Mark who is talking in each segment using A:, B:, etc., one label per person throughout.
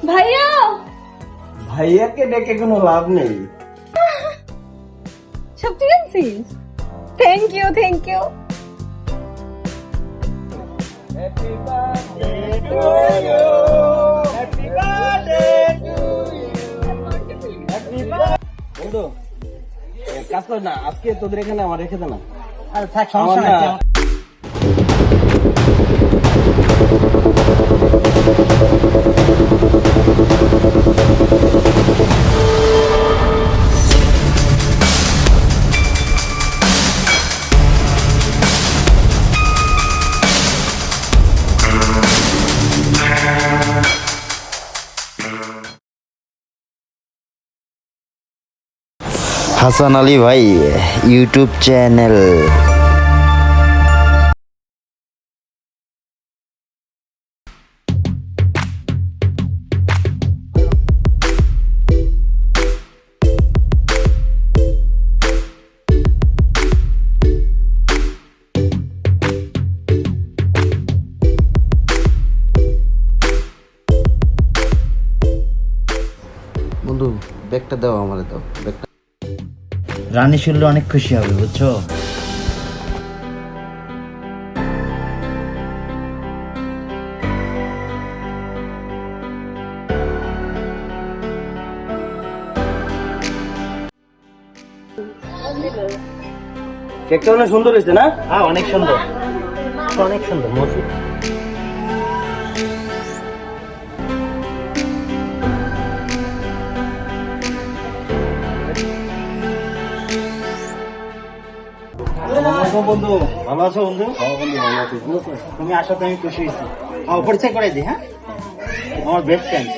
A: ভাইয়া
B: ভাইয়াকে ডেকে কোনো লাভ নেই।
A: সব ঠিক আছিস? Thank you thank you.
B: Happy birthday to you, happy birthday to you, happy birthday. বন্ধু কাজ কর না, আজকে তোদের এখানে আমার রেখে দে না।
C: আরে থাক, সমস্যা নাই।
D: হাসান আলী ভাই ইউটিউব চ্যানেল। বন্ধু ব্যাগটা দাও, আমারে দাও ব্যাগটা। রানী শুনলে অনেক খুশি হবে, বুঝছো?
B: কেকটা অনেক সুন্দর হয়েছে না?
C: হ্যাঁ, অনেক সুন্দর, অনেক সুন্দর মসজিদ। বন্ধু ভালো আছো? বন্ধু তুমি আসাতে আমি খুশি হয়েছি। পরিচয় করে দিই। হ্যাঁ, আমার বেস্ট ফ্রেন্ড।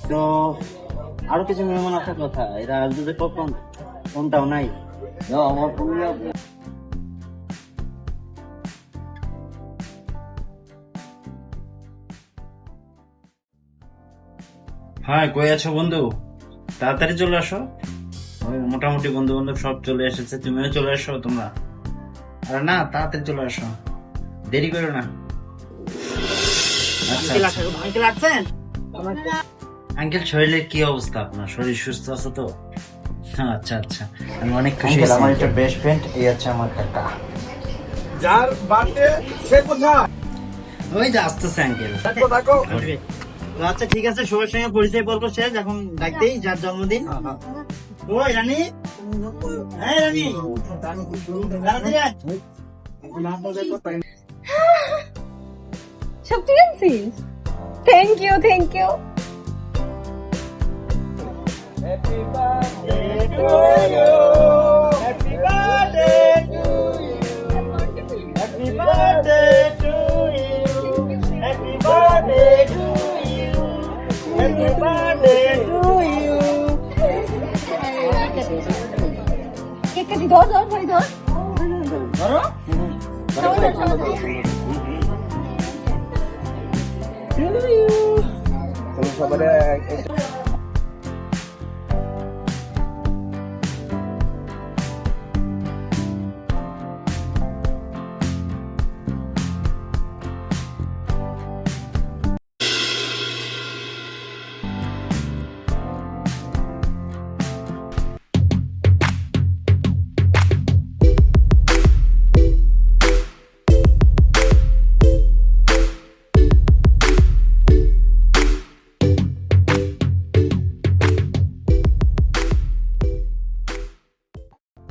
C: তো আরো কিছু মেহমান আসার কথা, এরা আসবে কখন? কোনটাও নাই। আমার হ্যাঁ, কই আছো বন্ধু? তাড়াতাড়ি চলে আসো। ওই মোটামুটি বন্ধু বান্ধব সব চলে এসেছে, তুমিও চলে আসো। তোমরা আরে না, তাড়াতাড়ি চলে আসো, দেরি করো না। আঙ্কেল শরীরের কি অবস্থা? আপনার শরীর সুস্থ আছে তো? আচ্ছা আচ্ছা, আমি অনেক খুশি। আমার একটা বেস্ট ফ্রেন্ড, এই আছে আমার কাকা।
B: যার বার্থডে সে কোথায়?
C: ওই যে আসতেছে আঙ্কেল। আচ্ছা ঠিক আছে, সবার সঙ্গে পরিচয় পর্ব শেষ, এখন ডাকতেই যার জন্মদিন। ওই রানী, হ্যাঁ রানী,
A: সব ঠিক আছিস? Thank you thank you.
B: Happy birthday to you, happy birthday to you, happy birthday to you, happy birthday to you, happy birthday to you.
A: Cake কাটি, ধর ধর ভাই ধর।
B: ধরো সবাই।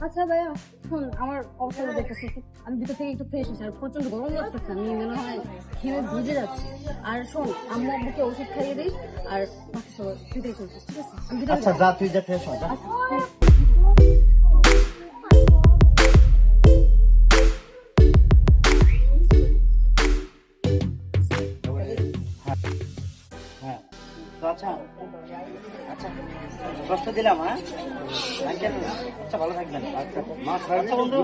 A: আচ্ছা ভাইয়া শোন, আমার অবস্থাটা দেখতেছি, আমি ভিতর থেকে একটু ফ্রেশ হয়েছি আর প্রচন্ড গরম লাগতেছে, আমি মনে হয় ঘেমে ভিজে যাচ্ছি। আর শোন, আম্মু আব্বুকে ওষুধ খাইয়ে দিস, আর বাকি সবাই ভিতরে চলছিস, ঠিক আছে? আমি ভিতরে
C: আচ্ছা যা, তুই যা ফ্রেশ হ। হ্যাঁ তো আচ্ছা আচ্ছা, কষ্ট দিলাম। হ্যাঁ আঙ্কেল, আচ্ছা ভালো থাকবেন। আচ্ছা বন্ধু,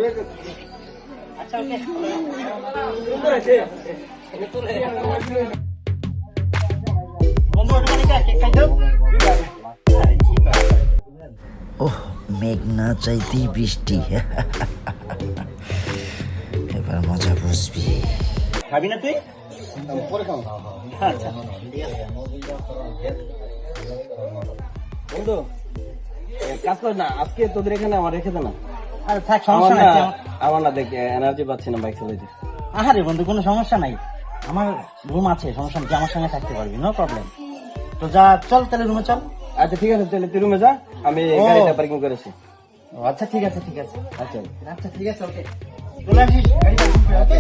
C: আচ্ছা ওকে। বন্ধু কেক খাই দাও।
D: ওহ, মেঘ না চাইতেই বৃষ্টি। এবার মজা বুঝবি।
C: খাবি না তুই?
B: পরে খাবো।
C: আচ্ছা ঠিক আছে।
B: বন্ধু কাজ কর না, আজকে তোদের এখানে আমার রেখে দে না।
C: আরে থাক,
B: আমার
C: সমস্যা
B: না
C: নাই।
B: আমার না দেখ এনার্জি পাচ্ছি না বাইক চালাইতে।
C: আরে বন্ধু কোনো সমস্যা নাই, আমার রুম আছে, সমস্যা নেই, তুই আমার সঙ্গে থাকতে পারবি, নো প্রবলেম। তো যা, চল তাহলে রুমে চল।
B: আচ্ছা ঠিক আছে, তাহলে তুই রুমে যা, আমি
C: ও।
B: গাড়িটা পার্কিং করেছি।
C: ও, আচ্ছা ঠিক আছে ঠিক আছে।
B: আচ্ছা
C: আচ্ছা ঠিক আছে, ওকে, চলে আসিস গাড়ি পার্কিং করে, ওকে?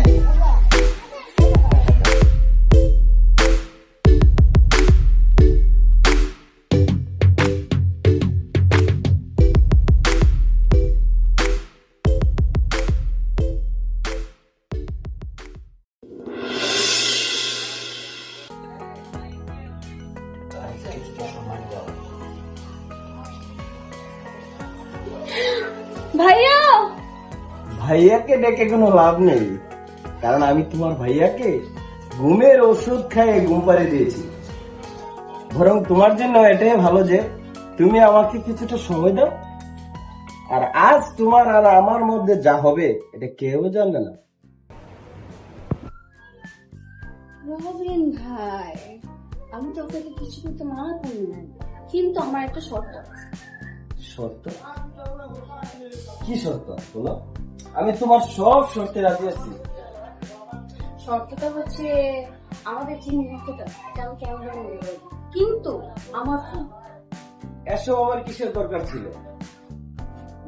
A: ভাইয়া
B: ভাইয়াকে ডেকে কোনো লাভ নেই, কারণ আমি তোমার ভাইয়াকে ঘুমের ওষুধ খাইয়ে ঘুম পাড়িয়ে দিয়েছি। বরং তোমার জন্য এটাই ভালো যে তুমি আমাকে কিছুটা সময় দাও, আর আজ তোমার আর আমার মধ্যে যা হবে এটা কেউ জানবে না।
A: রবিন ভাই, আমি তো আপনাকে কিছু করতে মানা করি না, কিন্তু আমার একটা শর্ত আছে।
B: শর্ত? কি শর্ত বলো? আমি তোমার সব শর্তে রাজি আছি।
A: শর্তটা হচ্ছে আমাদের যে মুহূর্তটা কেমন কেমন যেন মনে হয়। কিন্তু আমার ফোন
B: এসব আমার কিসের দরকার ছিল?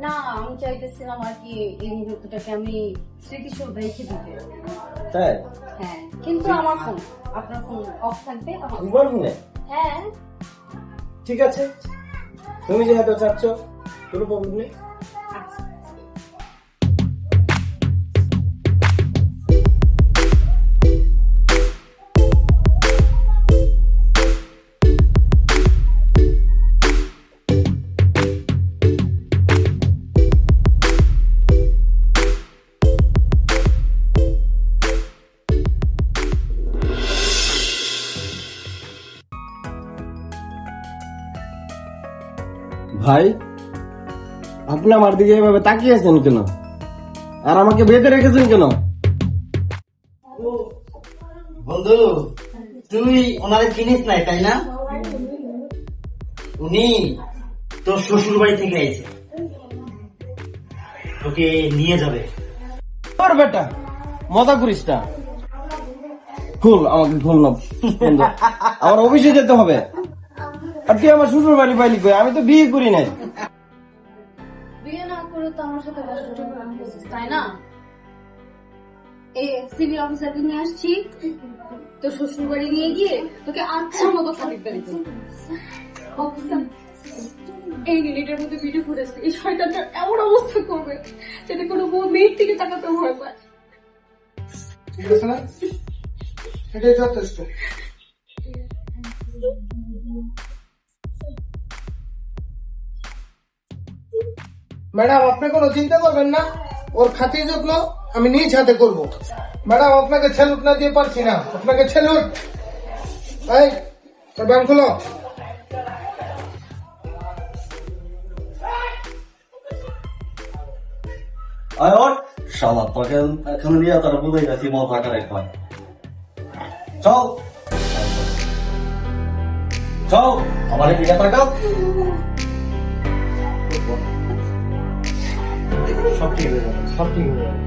A: না, আমি চাইতেছিলাম আর কি এই মুহূর্তটাকে আমি স্মৃতিসৌধ রেখে দিতে।
B: তাই?
A: হ্যাঁ, কিন্তু আমার ফোন, আপনার ফোন অফ থাকবে।
B: তোমার ফোনে?
A: হ্যাঁ
B: ঠিক আছে, তুমি যেহেতু চাচ্ছ কোনো প্রবলেম নেই।
A: আচ্ছা।
B: ভাই, আপনি আমার দিকে এভাবে তাকিয়ে আছেন কেন, আর আমাকে বেঁধে রেখেছেন কেন?
C: বন্ধু তুই ওনারে চিনিস নাই তাই না? উনি তোর শ্বশুর বাড়ি থেকে আইছে, তোকে নিয়ে যাবে।
B: তোর বেটা মজা করিস না। খুল আমাকে, খুল না বন্ধু, আমার অফিসে যেতে হবে। আর তুই আমার শ্বশুর বাড়ি পাইলি কই? আমি তো বিয়ে করি নাই।
A: বিয়ে না করে তো আমার সাথে বসে তাই না? সিভিল অফিসারকে নিয়ে আসছি, তো শ্বশুর বাড়ি নিয়ে গিয়ে তোকে আচ্ছা মতো খাতিরদারি দিতে। এই মিনিটের মধ্যে ভিডিও ফুটেছে, এই শয়তানটা এমন অবস্থা করবে যাতে কোনো মেয়ের থেকে তাকাতে ভয় পায়।
E: ঠিক আছে না? এটাই যথেষ্ট। ম্যাডাম, আপনি কোনো চিন্তা করবেন না, ওর খাতির যত্ন আমি নিজ হাতে করব। ম্যাডাম, আপনাকে স্যালুট না দিয়ে পারছি না, আপনাকে স্যালুট। এই ব্যাংক খুলো।
F: আয় শালা তোকে এখন নিয়ে তারা বুঝে গেছি মজা করে একবার। চল চল আমার দিকে তাকাও।
B: সব ঠিক হয়ে যাবে, সব ঠিক হয়ে যাবে।